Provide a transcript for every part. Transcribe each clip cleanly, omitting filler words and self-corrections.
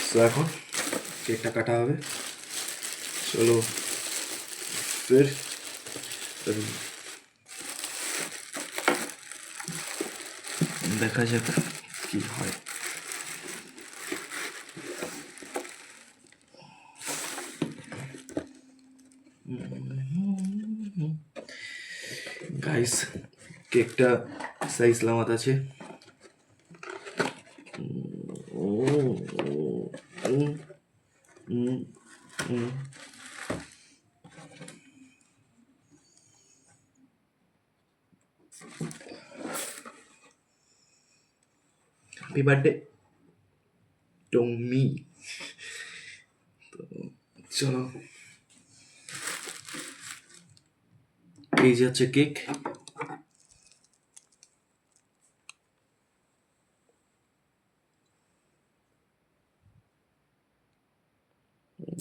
তো এখন কেকটা কাটা হবে। চলো ফির দেখা যাক কি হয়। গাইস, কেকটা সাইজ লামাত আছে। Happy birthday to me. চলো, এই যে হচ্ছে কেক।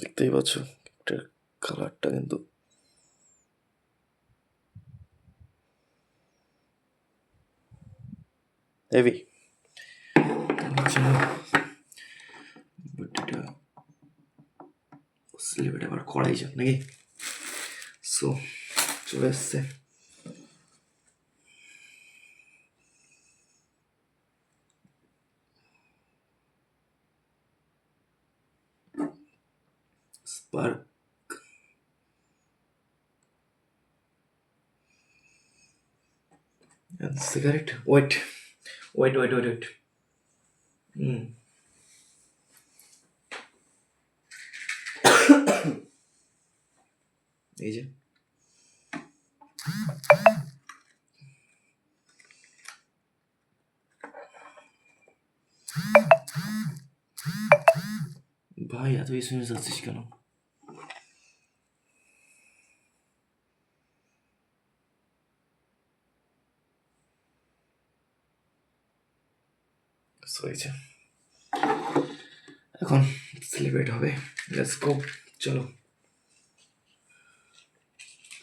দেখতেই পাচ্ছ কেকটার কালারটা কিন্তু হেভি। বার্থডেটা সেলিব্রেট আবার করাই যাক নাকি। সো চলে এসছে। Spark and cigarette. Wait. এই যে ভাই, এত এসএমএস আসছিস কেন? হয়েছে, এখন সেলিব্রেট হবে। Let's go. চলো,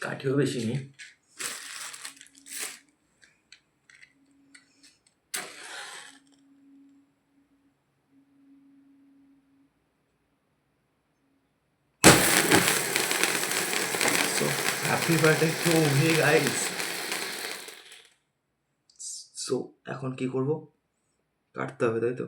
কাঠিও বেশি নেই। So, happy birthday to me guys. So, এখন কি করব? কাটতে হবে, তাই তো?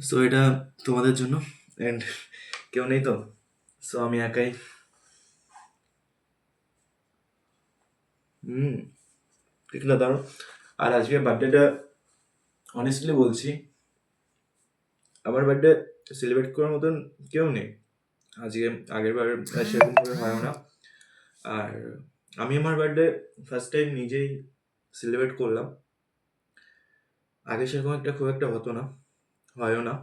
সো এটা তোমাদের জন্য, অ্যান্ড কেউ নেই তো, সো আমি একাই। দেখলে দাঁড়ো। আর আজকে বার্থডেটা অনেস্টলি বলছি, আমার বার্থডে সেলিব্রেট করার মতন কেউ নেই আজকে। আগের বার সেরকম করে হয় না। আর আমি আমার বার্থডে ফার্স্ট টাইম নিজেই সেলিব্রেট করলাম। আগে সেরকম একটা খুব একটা হতো না, হয়ও না।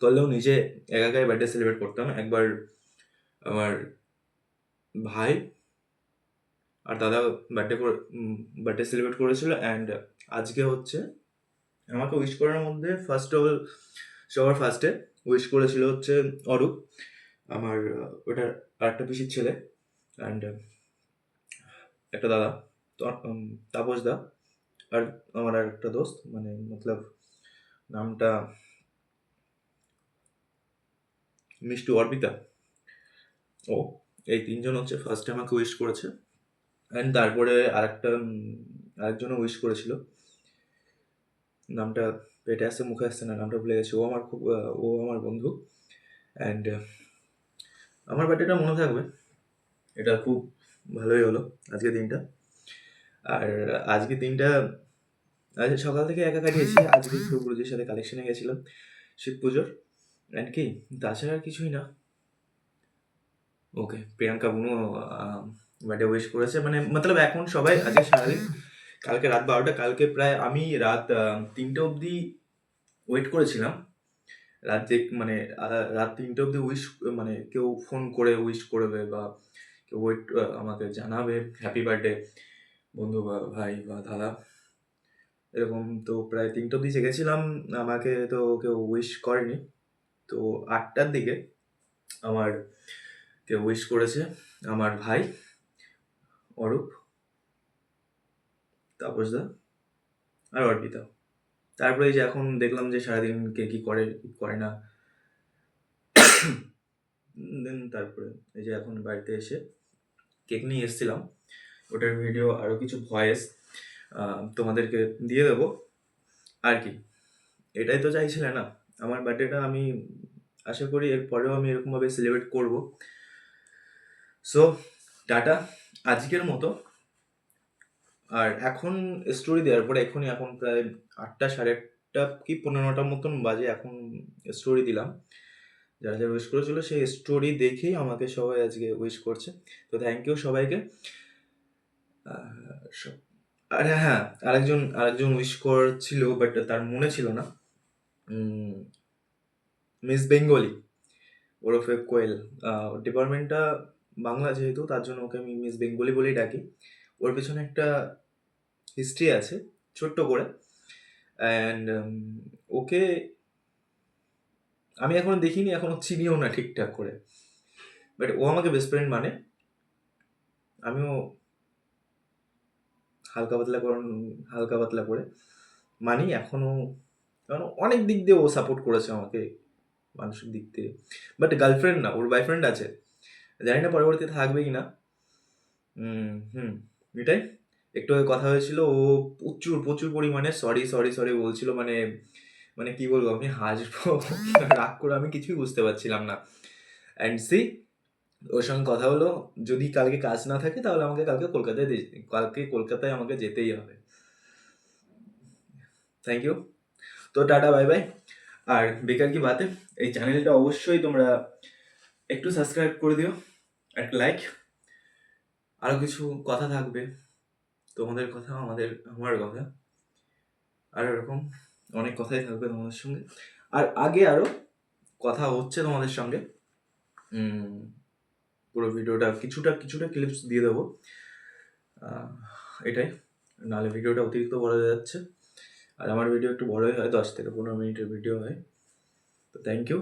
করলেও নিজে একা একাই বার্থডে সেলিব্রেট করতাম। একবার আমার ভাই আর দাদা বার্থডে সেলিব্রেট করেছিল, অ্যান্ড আজকে হচ্ছে আমাকে উইশ করার মধ্যে সবার ফার্স্টে উইশ করেছিল হচ্ছে অরূপ, আমার ওটার আরেকটা পিসির ছেলে, অ্যান্ড একটা দাদা তাপস দা, আর আমার আর একটা দোস্ত, মানে মতলব নামটা মিষ্টু অর্পিতা। ও, এই তিনজন হচ্ছে ফার্স্টে আমাকে উইশ করেছে, অ্যান্ড তারপরে আরেকজনও উইশ করেছিল। নামটা পেটে আসছে, মুখে আসছে না, নামটা ভুলে গেছে। ও আমার বন্ধু, অ্যান্ড আমার বার্থডেটা মনে থাকবে। এটা খুব ভালোই হলো আজকে দিনটা। আর আজকে দিনটা আজ সকাল থেকে একা কাটিয়েছি। আজকে একটু গুরুজির সাথে কালেকশনে গেছিলাম শিব পুজোর, অ্যান্ড কি তাছাড়া আর কিছুই না। ওকে, প্রিয়াঙ্কা বুনু বার্থডে উইশ করেছে, মানে মতলব এখন সবাই আজকে সারাদিন, কালকে রাত 12টা, কালকে প্রায় আমি রাত 3টে অবধি ওয়েট করেছিলাম। মানে রাত 3টে অবধি উইশ, মানে কেউ ফোন করে উইশ করবে বা কেউ ওয়েট আমাকে জানাবে হ্যাপি বার্থডে বন্ধু বা ভাই বা দাদা, এরকম। তো প্রায় 3টে অব্দি জেগেছিলাম, আমাকে তো কেউ উইশ করেনি। তো 8টার দিকে আমার কেউ উইশ করেছে, আমার ভাই অরূপ, তাপসদা আর অর্পিতা। তারপরে এই যে এখন দেখলাম যে সারাদিন কে কি করে কি করে না, দেন তারপরে এই যে এখন বাড়িতে এসে কেক নিয়ে এসেছিলাম, ওটার ভিডিও আরও কিছু ভয়েস তোমাদেরকে দিয়ে দেবো আর কি। এটাই তো চাইছিলে না, আমার বার্থডেটা আমি আশা করি এরপরেও আমি এরকমভাবে সেলিব্রেট করব। সো টাটা আজকের মতো। আর এখন স্টোরি দেওয়ার পরে এখন প্রায় 8টা, সাড়ে 8টা কি 15টার মতন বাজে, এখন স্টোরি দিলাম। যারা যারা উইশ করেছিল সেই স্টোরি দেখেই আমাকে সবাই আজকে উইশ করছে, তো থ্যাংক ইউ সবাইকে। আর হ্যাঁ, আরেকজন উইশ করছিল বাট তার মনে ছিল না, মিস বেঙ্গলি ওরফে কোয়েল। ডিপার্টমেন্টটা বাংলা যেহেতু, তার জন্য ওকে আমি মিস বেঙ্গলি বলেই ডাকি। ওর পেছনে একটা হিস্ট্রি আছে ছোট্ট করে, অ্যান্ড ওকে আমি এখনো দেখিনি, এখনো চিনিও না ঠিকঠাক করে, বাট ও আমাকে বেস্ট ফ্রেন্ড মানে। আমিও হালকা পাতলা করে মানি এখনো, কারণ অনেক দিক দিয়ে ও সাপোর্ট করেছে আমাকে, মানসিক দিক থেকে। বাট গার্লফ্রেন্ড না, ওর বয়ফ্রেন্ড আছে, জানি না পরবর্তীতে থাকবে কি না। হুম, এটাই। একটু আগে কথা হয়েছিল, ও প্রচুর প্রচুর পরিমাণে সরি সরি সরি বলছিল, মানে মানে কি বলবো, আমি হাসবো রাগ করে আমি কিছুই বুঝতে পারছিলাম না। অ্যান্ড সি, ওর সঙ্গে কথা হলো, যদি কালকে কাজ না থাকে তাহলে আমাকে কালকে কলকাতায় আমাকে যেতেই হবে। Thank you. তো টাটা, বাই বাই। আর বেকার কি বাতে, এই চ্যানেলটা অবশ্যই তোমরা একটু সাবস্ক্রাইব করে দিও, একটা লাইক। আরও কিছু কথা থাকবে, তোমাদের কথা, আমার কথা, আর এরকম অনেক কথাই থাকবে তোমাদের সঙ্গে। আর আগে আরও কথা হচ্ছে তোমাদের সঙ্গে। পুরো ভিডিওটা কিছুটা কিছুটা ক্লিপস দিয়ে দেবো, এটাই। নাহলে ভিডিওটা অতিরিক্ত বড় হয়ে যাচ্ছে, আর আমার ভিডিও একটু বড়ই হয়, 10 থেকে 15 মিনিটের ভিডিও হয়। তো থ্যাংক ইউ।